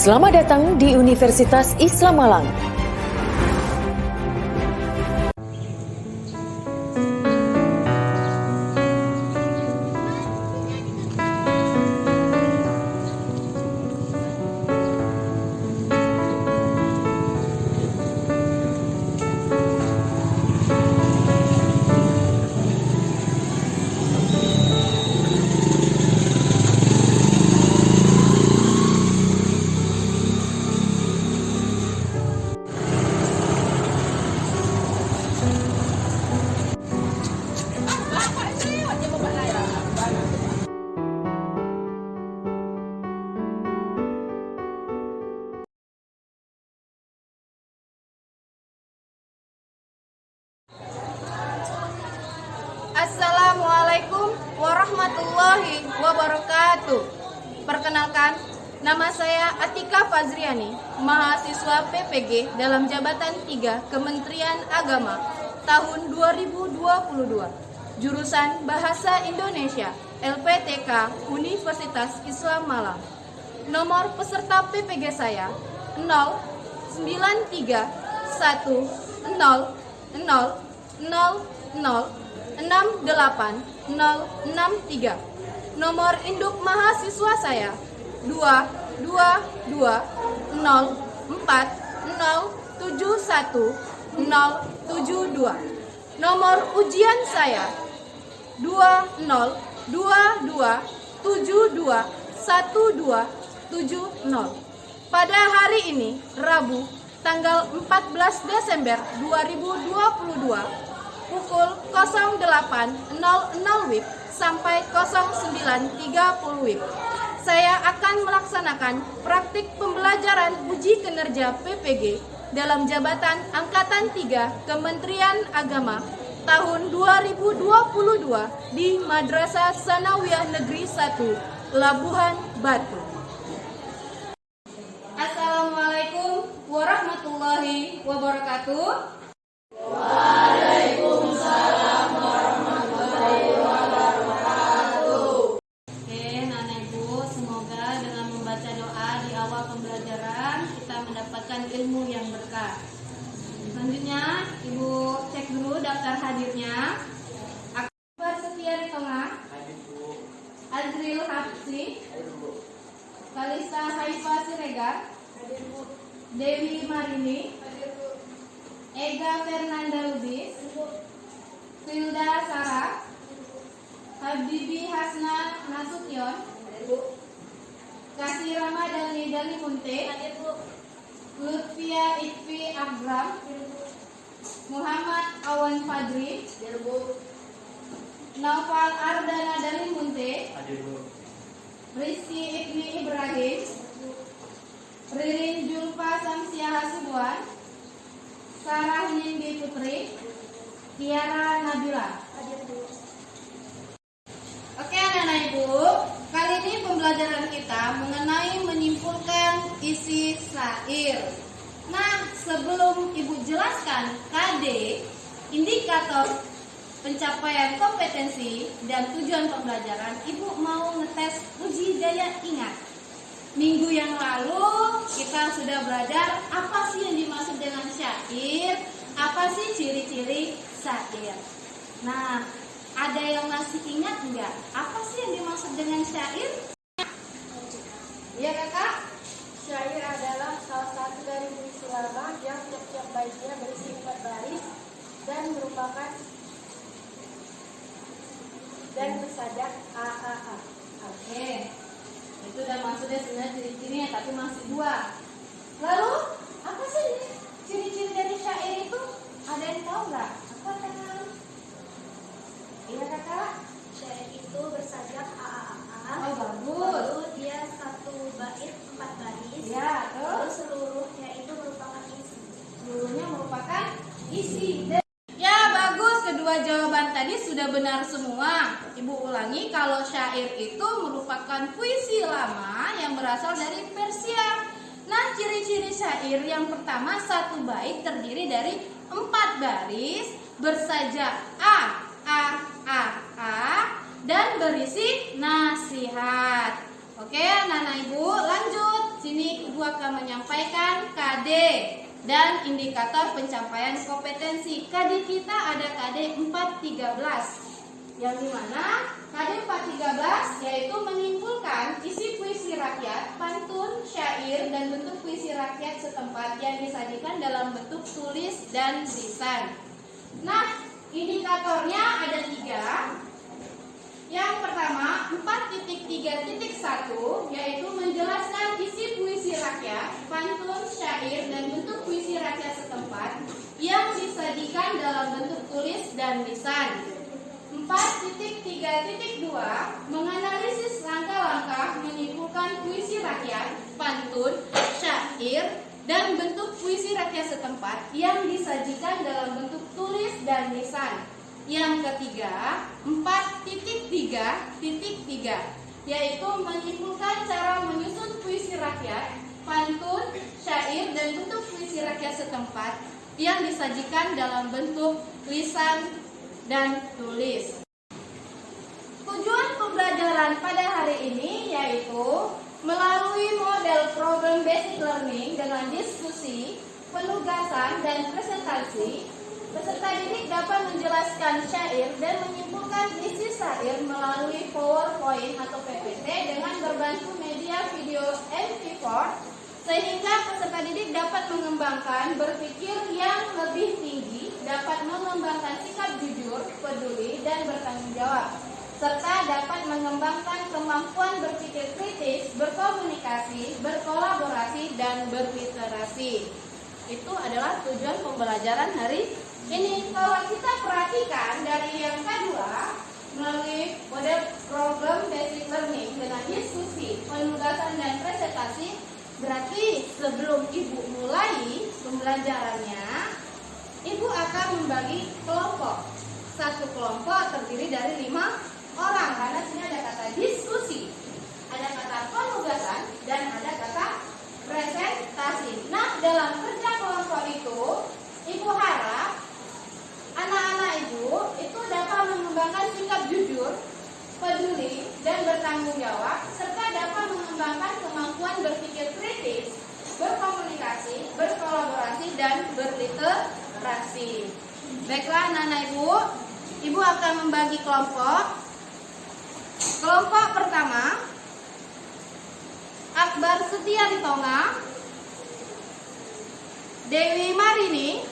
Selamat datang di Universitas Islam Malang. Assalamualaikum warahmatullahi wabarakatuh. Perkenalkan, nama saya Atika Fazriani, mahasiswa PPG dalam jabatan 3 Kementerian Agama tahun 2022, jurusan Bahasa Indonesia, LPTK Universitas Islam Malang. Nomor peserta PPG saya 09310006863. Nomor induk mahasiswa saya 22204071072. Nomor ujian saya 2022721270. Pada hari ini, Rabu, tanggal 14 Desember 2022, pukul 08.00 WIB sampai 09.30 WIB, saya akan melaksanakan praktik pembelajaran uji kinerja PPG dalam jabatan Angkatan 3 Kementerian Agama tahun 2022 di Madrasah Sanawiyah Negeri 1, Labuhan Batu. Assalamualaikum warahmatullahi wabarakatuh. Waalaikumsalam warahmatullahi wabarakatuh. Oke, Nana Ibu, semoga dengan membaca doa di awal pembelajaran kita mendapatkan ilmu yang berkah. Selanjutnya, Ibu cek dulu daftar hadirnya. Akbar Setia di tengah. Azril Hapsi. Kalista Haifa Siregar. Dewi Marini. Ega Fernanda Lubis. Hilda Sarah. Habibi Hasna Nasution. Kasih Ramadhani Dalimunte. Lutfia Itfi Abram. Muhammad Awan Fadri. Naufal Ardana Dalimunte. Rizky Ibni Ibrahim. Ririn Julfa Samsia Hasibuan. Sarah Nindi Putri. Tiara Nabila. Oke anak-anak ibu, kali ini pembelajaran kita mengenai menyimpulkan isi syair. Nah, sebelum ibu jelaskan KD, indikator pencapaian kompetensi dan tujuan pembelajaran, ibu mau ngetes uji daya ingat. Minggu yang lalu kita sudah belajar apa sih yang dimaksud dengan syair, apa sih ciri-ciri syair. Nah, ada yang masih ingat enggak? Apa sih yang dimaksud dengan syair? Iya kakak? Syair adalah salah satu dari puisi lama yang tiap-tiap baitnya berisi 4 baris dan merupakan dan bersajak AAA. Oke, itu udah maksudnya sebenarnya ciri-cirinya, tapi masih 2. Lalu, apa sih ciri-ciri dari syair itu? Ada yang tahu nggak? Apa teman? Iya kakak? Syair itu bersajak AAA. Oh bagus. Lalu dia satu bait 4 baris. Ya, Lalu terus seluruhnya itu merupakan isi. seluruhnya merupakan isi. Ya bagus, kedua jawaban tadi sudah benar semua. Ibu ulangi, kalau syair itu merupakan puisi lama yang berasal dari Persia. Nah, ciri-ciri syair yang pertama, satu bait terdiri dari 4 baris bersajak A, dan berisi nasihat. Oke, anak-anak ibu, lanjut. sini Ibu akan menyampaikan KD dan indikator pencapaian kompetensi. KD kita ada KD 413, yang dimana KD 413 yaitu menyimpulkan isi puisi rakyat, pantun, syair, dan bentuk puisi rakyat setempat yang disajikan dalam bentuk tulis dan lisan. Nah, indikatornya ada 3. Yang pertama 4.3.1 yaitu menjelaskan isi puisi rakyat, pantun, syair, dan bentuk puisi rakyat setempat yang disajikan dalam bentuk tulis dan lisan. 4.3.2 menganalisis langkah-langkah menyimpulkan puisi rakyat, pantun, syair, dan bentuk puisi rakyat setempat yang disajikan dalam bentuk tulis dan lisan. Yang ketiga 4.3.3 yaitu menyimpulkan cara menyusun puisi rakyat, pantun, syair, dan bentuk puisi rakyat setempat yang disajikan dalam bentuk lisan dan tulis. Tujuan pembelajaran pada hari ini yaitu melalui model problem basic learning dengan diskusi, penugasan, dan presentasi, peserta didik dapat menjelaskan syair dan menyimpulkan isi syair melalui PowerPoint atau PPT dengan berbantu media video MP4, sehingga peserta didik dapat mengembangkan berpikir yang lebih tinggi, dapat mengembangkan sikap jujur, peduli, dan bertanggung jawab, serta dapat mengembangkan kemampuan berpikir kritis, berkomunikasi, berkolaborasi, dan berliterasi. Itu adalah tujuan pembelajaran hari ini. Kalau kita perhatikan dari yang kedua, melalui model problem basic learning dengan diskusi, penugasan, dan presentasi, berarti sebelum Ibu mulai pembelajarannya, Ibu akan membagi kelompok. Satu kelompok terdiri dari 5 orang, karena sini ada kata diskusi, ada kata penugasan, dan ada kata presentasi. Nah, dalam kerja kelompok itu, Ibu harap anak-anak Ibu itu dapat mengembangkan sikap jujur, peduli, dan bertanggung jawab, serta dapat mengembangkan kemampuan berpikir kritis, berkomunikasi, berkolaborasi, dan berliterasi. Baiklah anak-anak Ibu akan membagi kelompok. Kelompok pertama, Akbar Setia Ritonga, Dewi Marini,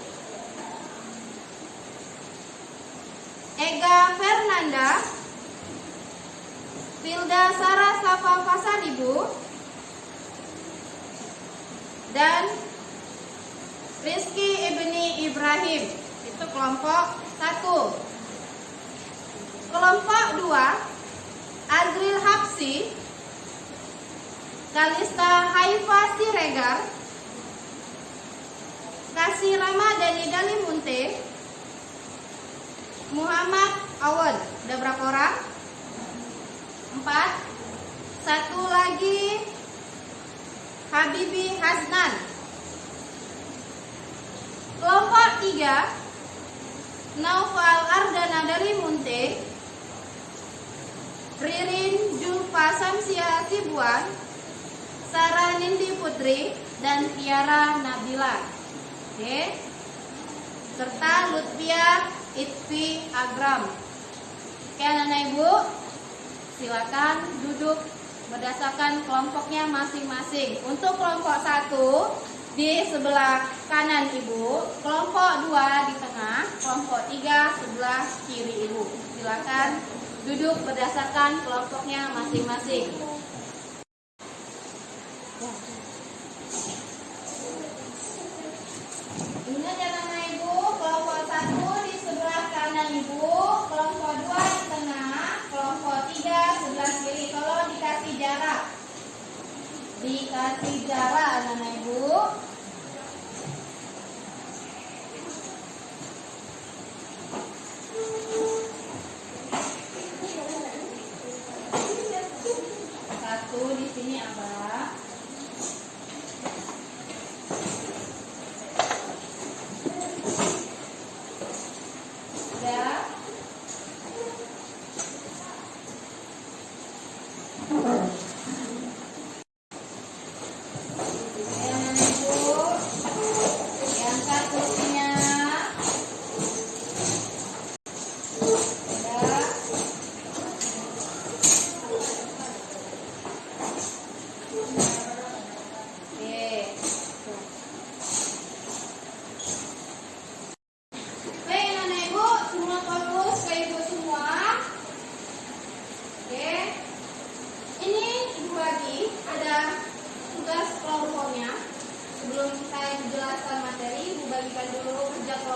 Ega Fernanda, Tilda Sarah Safa Fasaribu, dan Rizky Ibni Ibrahim. Itu kelompok 1. Kelompok 2, Azril Hapsi, Kalista Haifa Siregar, Kasih Ramadhani Dalimunte, Muhammad Awan. Ada berapa orang? 4. Satu lagi Habibi Hasnan. Kelompok 3, Naufal Ardana Dalimunte, Ririn Julfa Samsia Sibuan, Sarah Nindi Putri, dan Tiara Nabila. Oke. Serta Lutfia Itfi Agram. Oke anak-anak Ibu, silakan duduk berdasarkan kelompoknya masing-masing. Untuk kelompok 1 di sebelah kanan Ibu, kelompok 2 di tengah, kelompok 3 sebelah kiri Ibu. Silakan duduk berdasarkan kelompoknya masing-masing. Ingat ya anak-anak Ibu, kelompok 1 di sebelah kanan Ibu, kelompok 2 di tengah, kelompok 3 sebelah kiri. Kalau dikasih jarak anak-anak Ibu. Satu di sini Abah. Ya.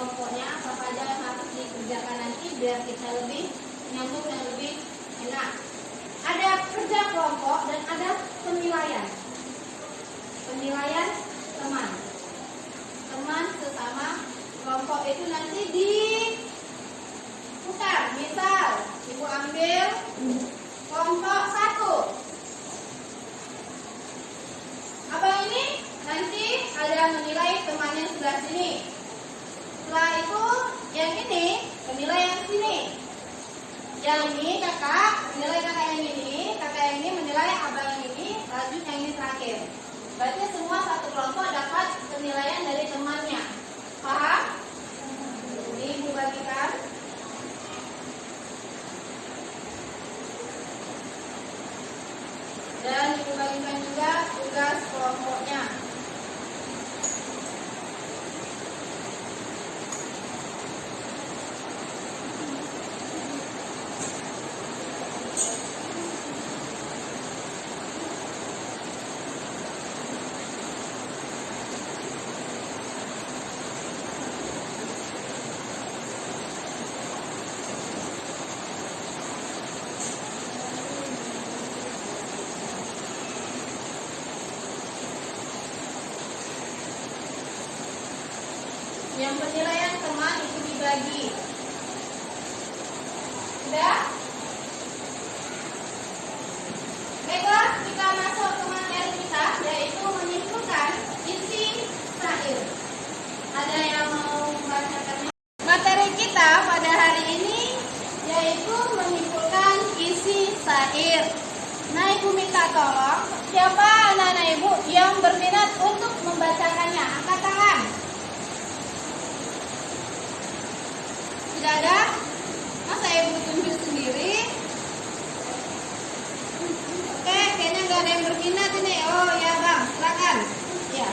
kelompoknya, apa saja yang harus dikerjakan nanti biar kita lebih nyambung dan lebih enak. Ada kerja kelompok dan ada penilaian. Penilaian teman. Teman sesama kelompok itu nanti diputar. Misal, Ibu ambil kelompok 1. Abang ini nanti ada menilai temannya sebelah sini. Setelah itu yang ini penilaian sini. Yang ini kakak menilai kakak yang ini, kakak yang ini menilai abang yang ini, lanjut yang ini terakhir. Berarti semua satu kelompok dapat penilaian dari temannya. Paham? Ini Ibu bagikan. Dan Ibu bagikan juga tugas kelompoknya. Yang penilaian teman itu dibagi. Sudah? Baiklah, kita masuk ke materi kita, yaitu menyimpulkan isi syair. Ada yang mau membacakannya? Materi kita pada hari ini yaitu menyimpulkan isi syair. Nah, Ibu minta tolong, siapa anak-anak Ibu yang berminat untuk membacakannya? Angkat tangan. Tidak ada? Masa Ibu tunjuk sendiri? Oke, kayaknya nggak ada yang berminat ini. Oh ya Bang, silakan. Ya.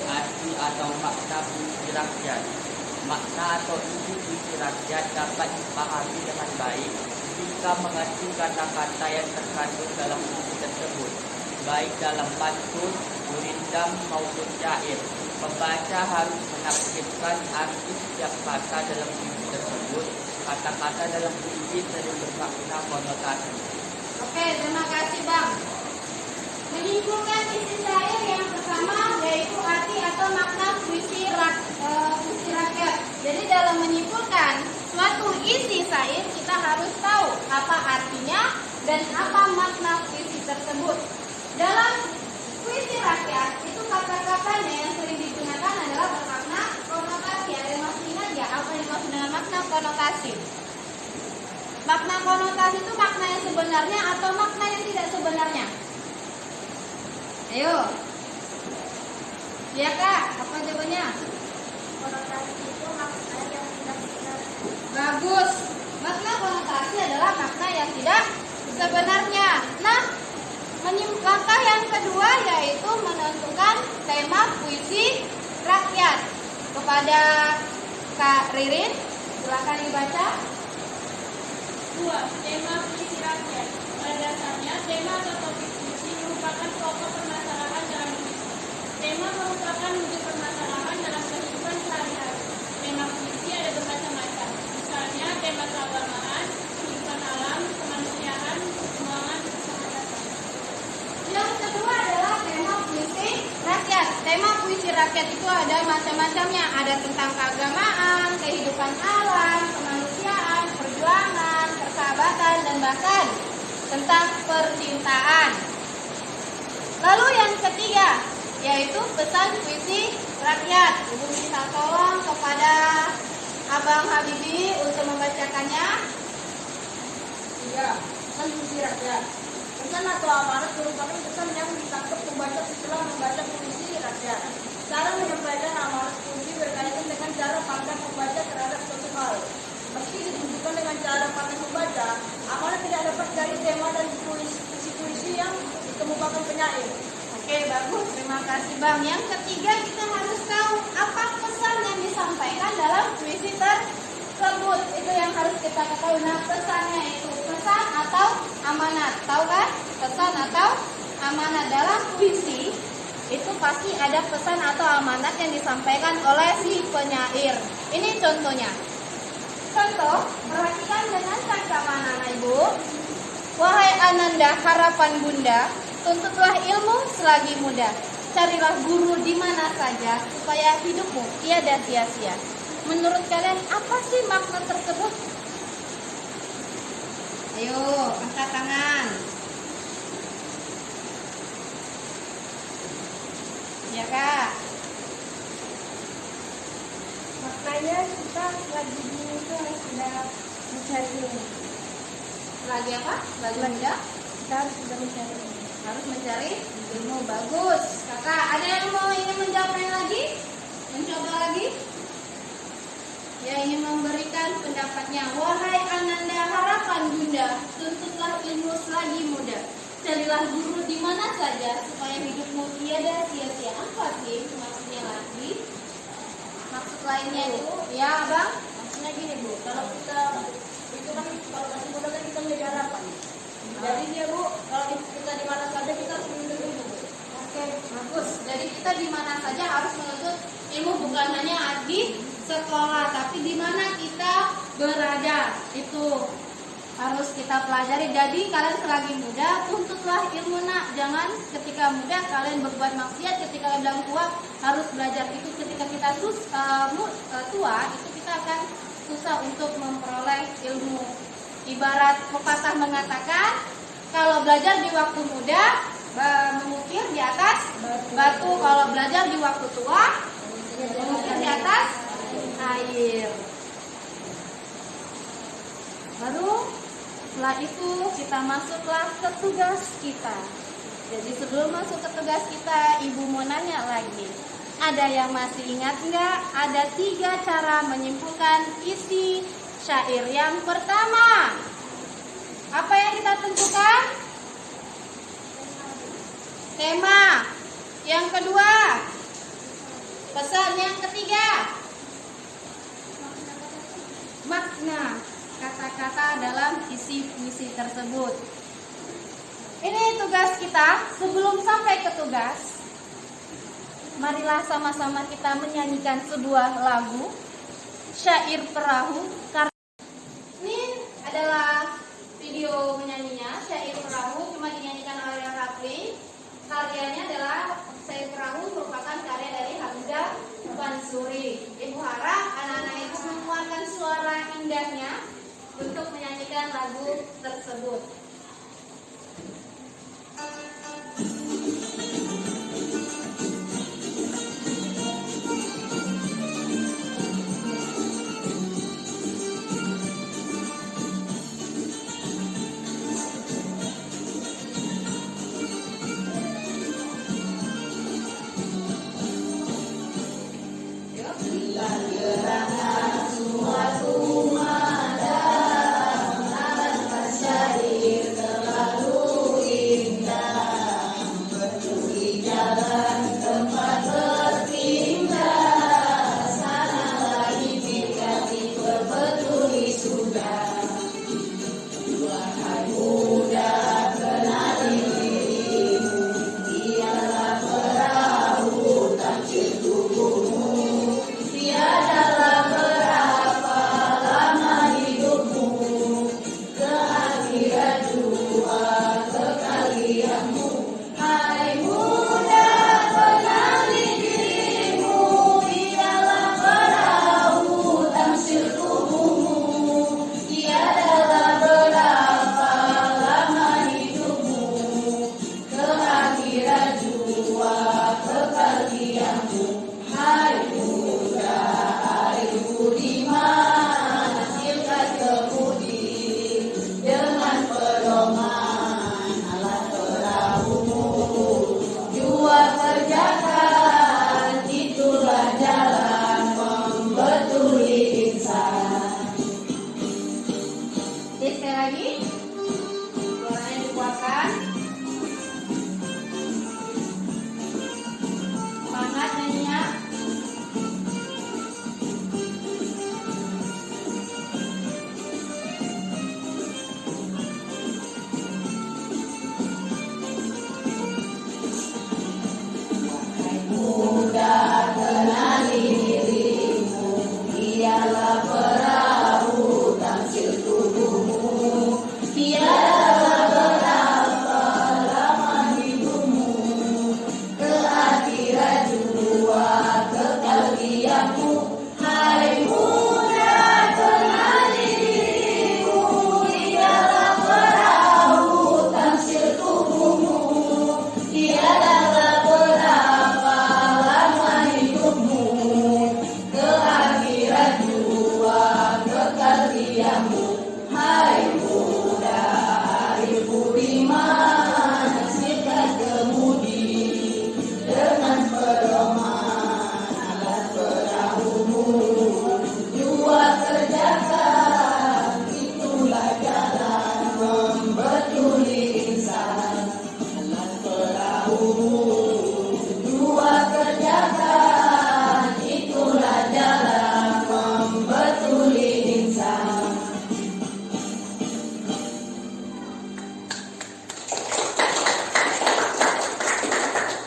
Arti atau makna puisi rakyat. Makna atau isi puisi rakyat dapat dipahami dengan baik jika mengacu kata-kata yang terkandung dalam puisi tersebut, baik dalam pantun, gurindam maupun syair. Pembaca harus menafsirkan arti setiap kata dalam puisi tersebut. Kata-kata dalam puisi sering bermakna konotasi. Oke, terima kasih Bang. Menyimpulkan isi syair yang pertama yaitu arti atau makna puisi rakyat. Jadi dalam menyimpulkan suatu isi syair kita harus tahu apa artinya dan apa makna puisi tersebut. Dalam puisi rakyat itu kata-katanya yang sering digunakan adalah bermakna konotasi. Ada yang masih ingat ya apa yang dimaksud dengan makna konotasi? Makna konotasi itu makna yang sebenarnya atau makna yang tidak sebenarnya? Ayo. Ya Kak, apa jawabannya? Konotasi itu makna yang tidak benar. Bagus. Makna konotasi adalah makna yang tidak sebenarnya. Nah, langkah yang kedua yaitu menentukan tema puisi rakyat. Kepada Kak Ririn, silakan dibaca. 2. Tema puisi rakyat. Pada dasarnya, tema atau topik puisi merupakan pokok permasalahan dalam puisi. Tema merupakan wujud permasalahan dalam kehidupan sehari-hari. Tema puisi ada bermacam-macam. Misalnya, tema keagamaan, kehidupan alam, kemanusiaan, keuangan, kesehatan. Yang kedua adalah tema puisi rakyat. Tema puisi rakyat itu ada macam-macamnya. Ada tentang keagamaan, kehidupan alam, kemanusiaan, perjuangan, persahabatan, dan bahkan tentang percintaan. Lalu yang ketiga yaitu pesan puisi rakyat. Ibu minta tolong kepada Abang Habibi untuk membacakannya. 3. Pesan puisi rakyat. Pesan atau amanat merupakan pesan yang ditangkap pembaca setelah membaca puisi rakyat. Cara menyampaikan amanat puisi berkaitan dengan cara pandang pembaca terhadap suatu hal. Meski ditunjukkan dengan cara pandang pembaca, amanat tidak dapat dari tema dan puisi yang dikemukakan penyair. Oke, bagus. Terima kasih Bang. Yang ketiga kita harus tahu apa pesan yang disampaikan dalam puisi tersebut. Itu yang harus kita ketahui. Nah, pesannya itu pesan atau amanat. Tahu kan? Pesan atau amanat dalam puisi itu pasti ada pesan atau amanat yang disampaikan oleh si penyair. Ini contohnya. Contoh, perhatikan dengan cakramana anak ibu. Wahai Ananda, harapan bunda, tuntutlah ilmu selagi muda. Carilah guru di mana saja supaya hidupmu tiada sia-sia. Menurut kalian apa sih makna tersebut? Ayo, angkat tangan. Ya kak. Makanya kita lagi dulu itu harus sudah mencari ilmu. Lagi apa? Lagi muda? Kita harus sudah mencari ilmu. Harus mencari ilmu. Bagus. Kakak, ada yang mau ingin menjawabnya lagi? Mencoba lagi? Ya, ingin memberikan pendapatnya. Wahai Ananda, harapan bunda, tuntutlah ilmu selagi muda. Carilah guru di mana saja supaya hidupmu tiada sia-sia. Apa sih maksudnya lagi? Maksud lainnya itu, ya bang? Maksudnya gini Bu, kalau kita itu kan kalau masih muda kan kita menjadi harapan. Jadi dia Bu, kalau kita di mana saja kita harus menuntut ilmu Bu. Oke, bagus. Jadi kita di mana saja harus menuntut ilmu, bukan hanya di sekolah, tapi di mana kita berada itu harus kita pelajari. Jadi kalian selagi muda tuntutlah ilmu nak. Jangan ketika muda kalian berbuat maksiat, ketika kalian tua harus belajar. Itu ketika kita tua itu kita akan susah untuk memperoleh ilmu. Ibarat pepatah mengatakan, kalau belajar di waktu muda mengukir di atas batu, kalau belajar di waktu tua mengukir di atas air. Baru setelah itu kita masuklah ke tugas kita. Jadi sebelum masuk ke tugas kita, ibu mau nanya lagi. Ada yang masih ingat nggak? Ada 3 cara menyimpulkan isi syair. Yang pertama, apa yang kita tentukan? Tema. Yang kedua, pesan. Yang ketiga, makna kata-kata dalam isi puisi tersebut. Ini tugas kita. Sebelum sampai ke tugas, marilah sama-sama kita menyanyikan sebuah lagu Syair Perahu. Ini adalah video menyanyinya. Syair Perahu cuma dinyanyikan oleh Rafli. Karyanya adalah Syair Perahu merupakan karya dari Hamzah Mansuri. Ibu harap anak-anak itu mengeluarkan suara indahnya untuk menyanyikan lagu tersebut. Suatu malam, malam bersyari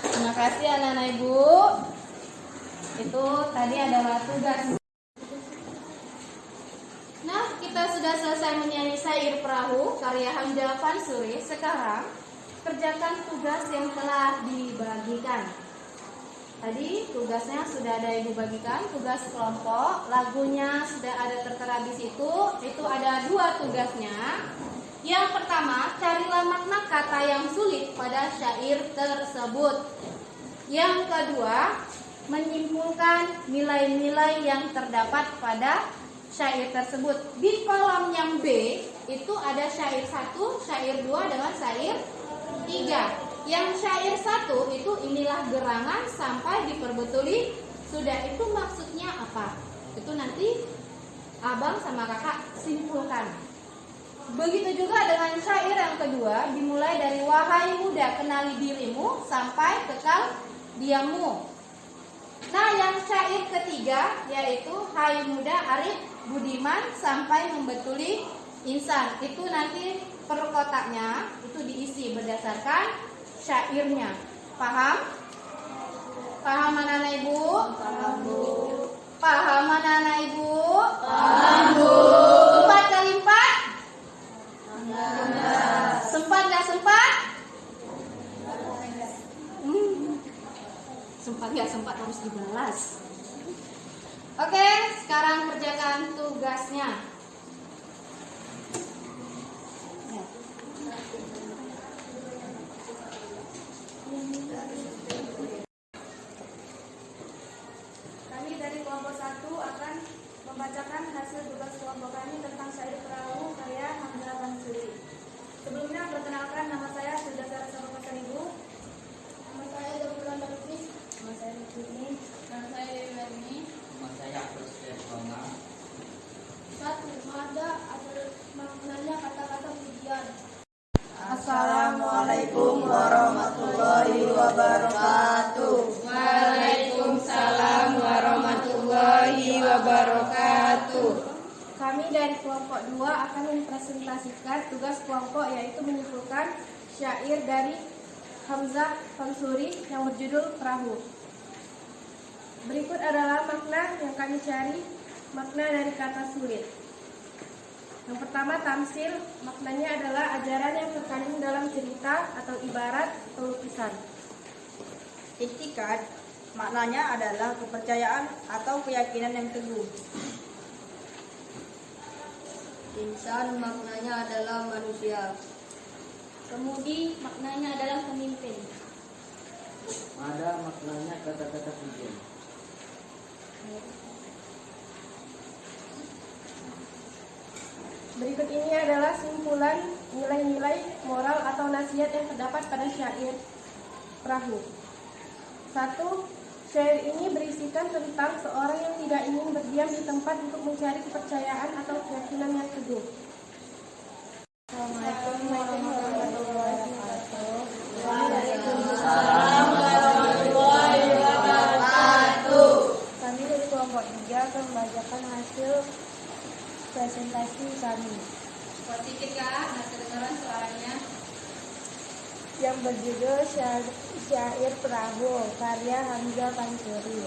Terima kasih anak-anak ibu. Itu tadi adalah tugas. Nah, kita sudah selesai menyanyi syair perahu karya Hamzah Fansuri. Sekarang kerjakan tugas yang telah dibagikan. Tadi tugasnya sudah ada ibu bagikan, tugas kelompok, lagunya sudah ada tertera di situ. Itu ada 2 tugasnya. Yang pertama, carilah makna kata yang sulit pada syair tersebut. Yang kedua, menyimpulkan nilai-nilai yang terdapat pada syair tersebut. Di kolom yang B itu ada syair 1, syair 2 dengan syair 3. Yang syair 1 itu inilah gerangan sampai diperbetuli. Sudah, itu maksudnya apa? Itu nanti abang sama kakak simpulkan. Begitu juga dengan syair yang kedua, dimulai dari wahai muda kenali dirimu sampai kekal diammu. Nah, yang syair ketiga yaitu hai muda arif budiman sampai membetuli insan. Itu nanti per kotaknya itu diisi berdasarkan syairnya. Paham? Paham anak-anak ibu? Paham, Bu. Paham anak-anak ibu? Paham, Bu. 4 kali 4? Sempat gak sempat? Sempat gak sempat harus dibalas. Oke, sekarang kerjakan tugasnya. Kami dari kelompok 1 akan membacakan hasil tugas kelompok kami tentang syair perahu karya Hamzah Fansuri. Sebelumnya, perkenalkan, nama saya sudah sama Pasar Ibu. Nama saya Zabulan Darufis. Nama saya Rukini. Nama saya Dewi Werni. Nama saya Abdul Roma. 1. Ada maknanya kata-kata pujian. Assalamualaikum warahmatullahi wabarakatuh. Waalaikumsalam warahmatullahi wabarakatuh. Kami dari kelompok 2 akan mempresentasikan tugas kelompok, yaitu menyimpulkan syair dari Hamzah Fansuri yang berjudul Perahu. Berikut adalah makna yang kami cari, makna dari kata sulit. Yang pertama, tamsil, maknanya adalah ajaran yang terkandung dalam cerita atau ibarat atau lukisan. Iktikad maknanya adalah kepercayaan atau keyakinan yang teguh. Insan maknanya adalah manusia. Kemudi maknanya adalah pemimpin. Ada maknanya kata-kata pujian. Berikut ini adalah simpulan nilai-nilai moral atau nasihat yang terdapat pada syair Perahu. 1. Syair ini berisikan tentang seorang yang tidak ingin berdiam di tempat untuk mencari kepercayaan atau keyakinan yang teguh. Assalamualaikum warahmatullahi wabarakatuh. Waalaikumsalam warahmatullahi wabarakatuh. Kami dari kelompok 3 akan membacakan hasil presentasi kami Sedikit ya, nah kedengaran suaranya. yang berjudul Syair Perahu karya Hamzah Fansuri.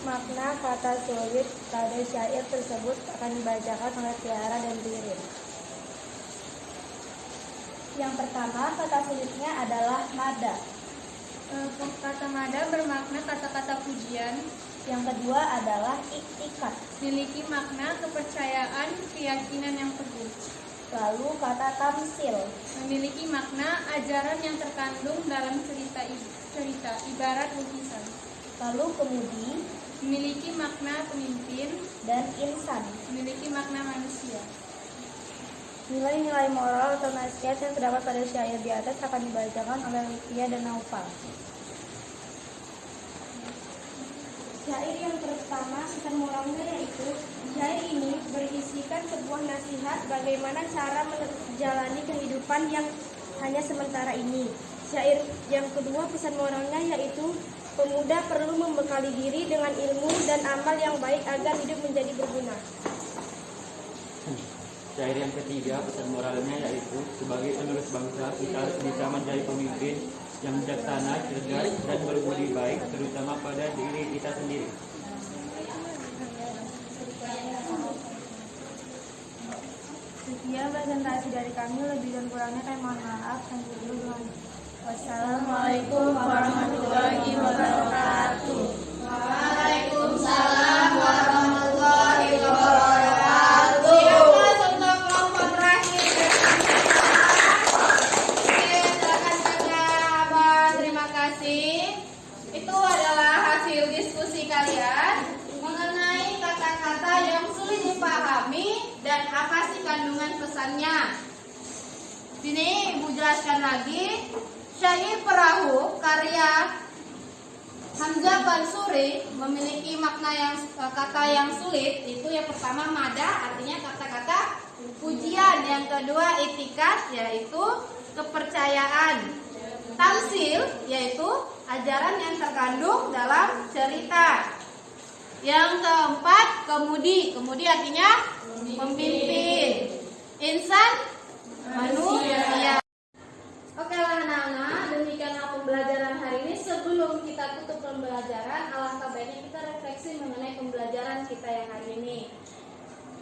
Makna kata sulit pada syair tersebut akan dibacakan oleh Tiara dan Ririn. Yang pertama, kata sulitnya adalah mada. Kata mada bermakna kata-kata pujian. Yang kedua adalah iktikad. Memiliki makna kepercayaan, keyakinan yang teguh. Lalu kata tamsil. Memiliki makna ajaran yang terkandung dalam cerita, ibarat lukisan. Lalu kemudi Memiliki makna pemimpin. dan insan. Memiliki makna manusia. Nilai-nilai moral atau nasihat yang terdapat pada syair di atas akan dibacakan oleh Lutfia dan Naufal. Syair yang pertama pesan moralnya yaitu syair ini berisikan sebuah nasihat bagaimana cara menjalani kehidupan yang hanya sementara ini. Syair yang kedua pesan moralnya yaitu pemuda perlu membekali diri dengan ilmu dan amal yang baik agar hidup menjadi berguna. Syair yang ketiga pesan moralnya yaitu sebagai penerus bangsa kita harus bisa menjadi pemimpin yang bijaksana, cerdas, dan berbudi baik terutama pada diri kita sendiri. Sekian presentasi dari kami, lebih dan kurangnya kami mohon maaf. Wassalamualaikum warahmatullahi wabarakatuh. Waalaikumsalam warahmatullahi wabarakatuh. Siapa untuk kelompok terakhir? Oke, silakan kakak, abang. Terima kasih. Itu adalah hasil diskusi kalian mengenai kata-kata yang sulit dipahami dan apa sih kandungan pesannya. Sini Ibu jelaskan lagi. Syair Perahu karya Hamzah Bansuri memiliki makna kata yang sulit. Itu yang pertama mada, artinya kata-kata pujian. Yang kedua itikat, yaitu kepercayaan. Tamsil, yaitu ajaran yang terkandung dalam cerita. Yang keempat kemudi. Kemudi artinya pemimpin. Insan, manusia. Oke lah anak-anak, demikianlah pembelajaran hari ini. Sebelum kita tutup pembelajaran, alangkah baiknya kita refleksi mengenai pembelajaran kita yang hari ini.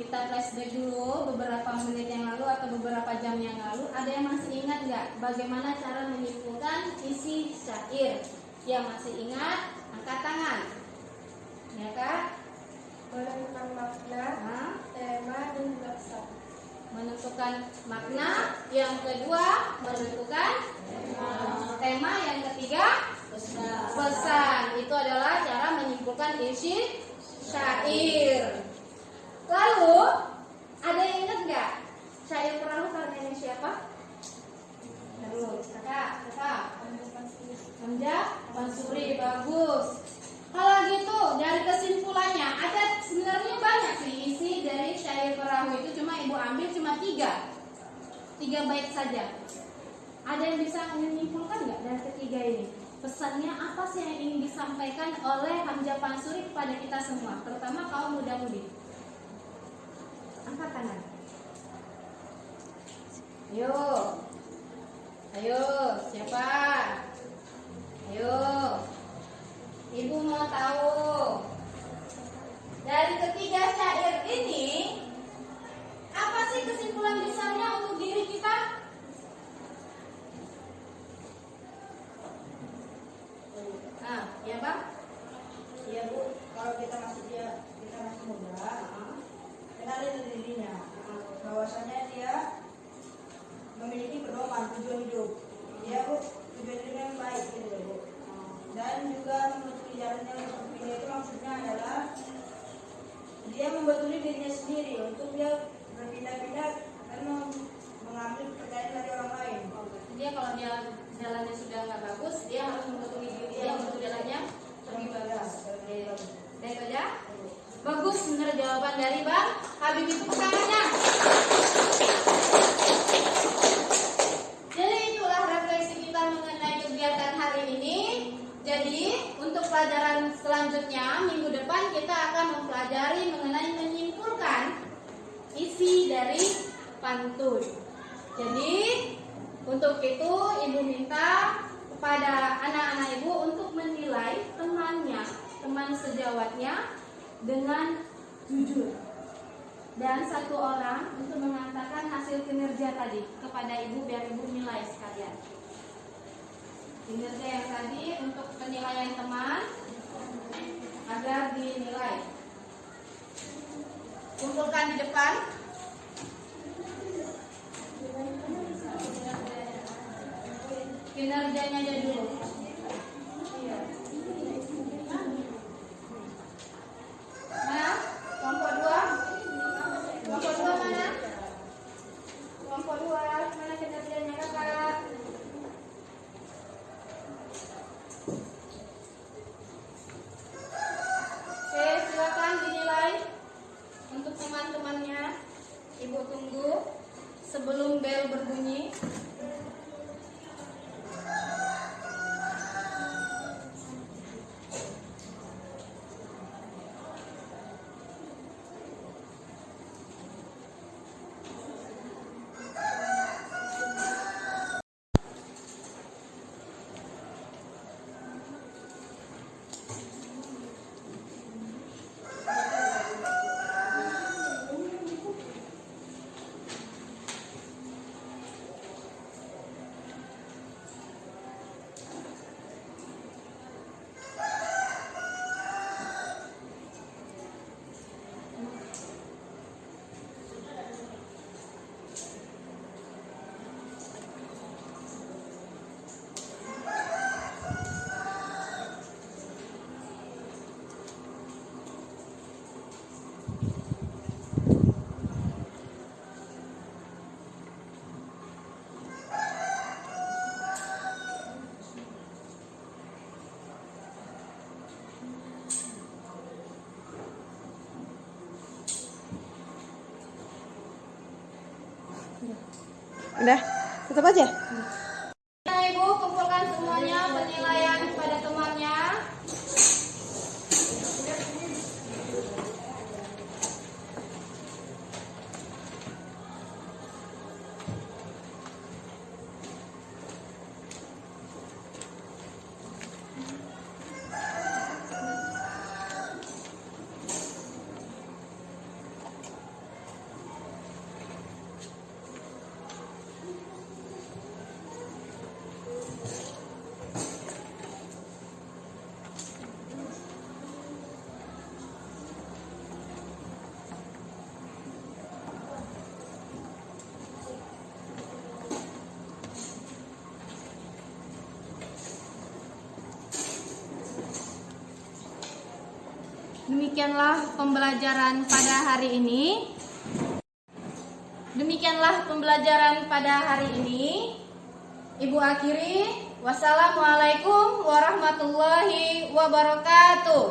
Kita flashback dulu beberapa menit yang lalu atau beberapa jam yang lalu. Ada yang masih ingat nggak bagaimana cara menyimpulkan isi syair? Yang masih ingat, angkat tangan. Ya kak? Menentukan makna, tema, dan bahasa. Menentukan makna, yang kedua menentukan tema, yang ketiga pesan. Itu adalah cara menyimpulkan isi syair. Lalu ada yang ingat nggak syair Perahu karyanya siapa? Terus kakak Hamzah Bansuri, bagus. Kalau gitu dari kesimpulannya ada sebenarnya banyak sih isi dari syair Perahu itu, cuma ibu ambil cuma tiga bait saja. Ada yang bisa menyimpulkan nggak dari ketiga ini? Pesannya apa sih yang ingin disampaikan oleh Hamzah Bansuri kepada kita semua, terutama kaum muda-mudi? Angkat tangan. Ayo, siapa? Ayo. Ibu mau tahu dari ketiga syair ini apa sih kesimpulan besarnya untuk diri kita? Nah, ya bang? Iya Bu, kalau kita masih muda, kenali dirinya, bahwasanya dia memiliki pedoman tujuan hidup. Dia Bu, tujuan hidup yang baik gitu ya Bu. Dan juga membetuli jalannya untuk pilih itu maksudnya adalah dia membetuli dirinya sendiri untuk dia berpindah-pindah dan mengambil kepercayaan dari orang lain. Dia kalau dia jalannya sudah nggak bagus, dia harus membetuli diri dia untuk jalannya lebih bagus. Oke, itu aja. Bagus, benar jawaban dari Bang Habib. Itu tangannya. Jadi itulah refleksi kita mengenai kegiatan hari ini. Jadi untuk pelajaran selanjutnya minggu depan kita akan mempelajari mengenai menyimpulkan isi dari pantun. Jadi untuk itu ibu minta kepada anak-anak ibu untuk menilai temannya, teman sejawatnya dengan jujur. Dan satu orang untuk mengatakan hasil kinerja tadi kepada ibu biar ibu nilai sekalian. Kinerja yang tadi untuk penilaian teman. agar dinilai. Kumpulkan di depan. Kinerjanya aja dulu. Mana? Kelompok 2. Kelompok 2 mana? Kelompok 2 mana kinerjanya kakak? Oke, silakan dinilai untuk teman-temannya. Ibu tunggu sebelum bel berbunyi. Udah, tutup aja. Nah, Ibu kumpulkan semuanya penilaian kepada temannya. Demikianlah pembelajaran pada hari ini. Ibu akhiri. Wassalamualaikum warahmatullahi wabarakatuh.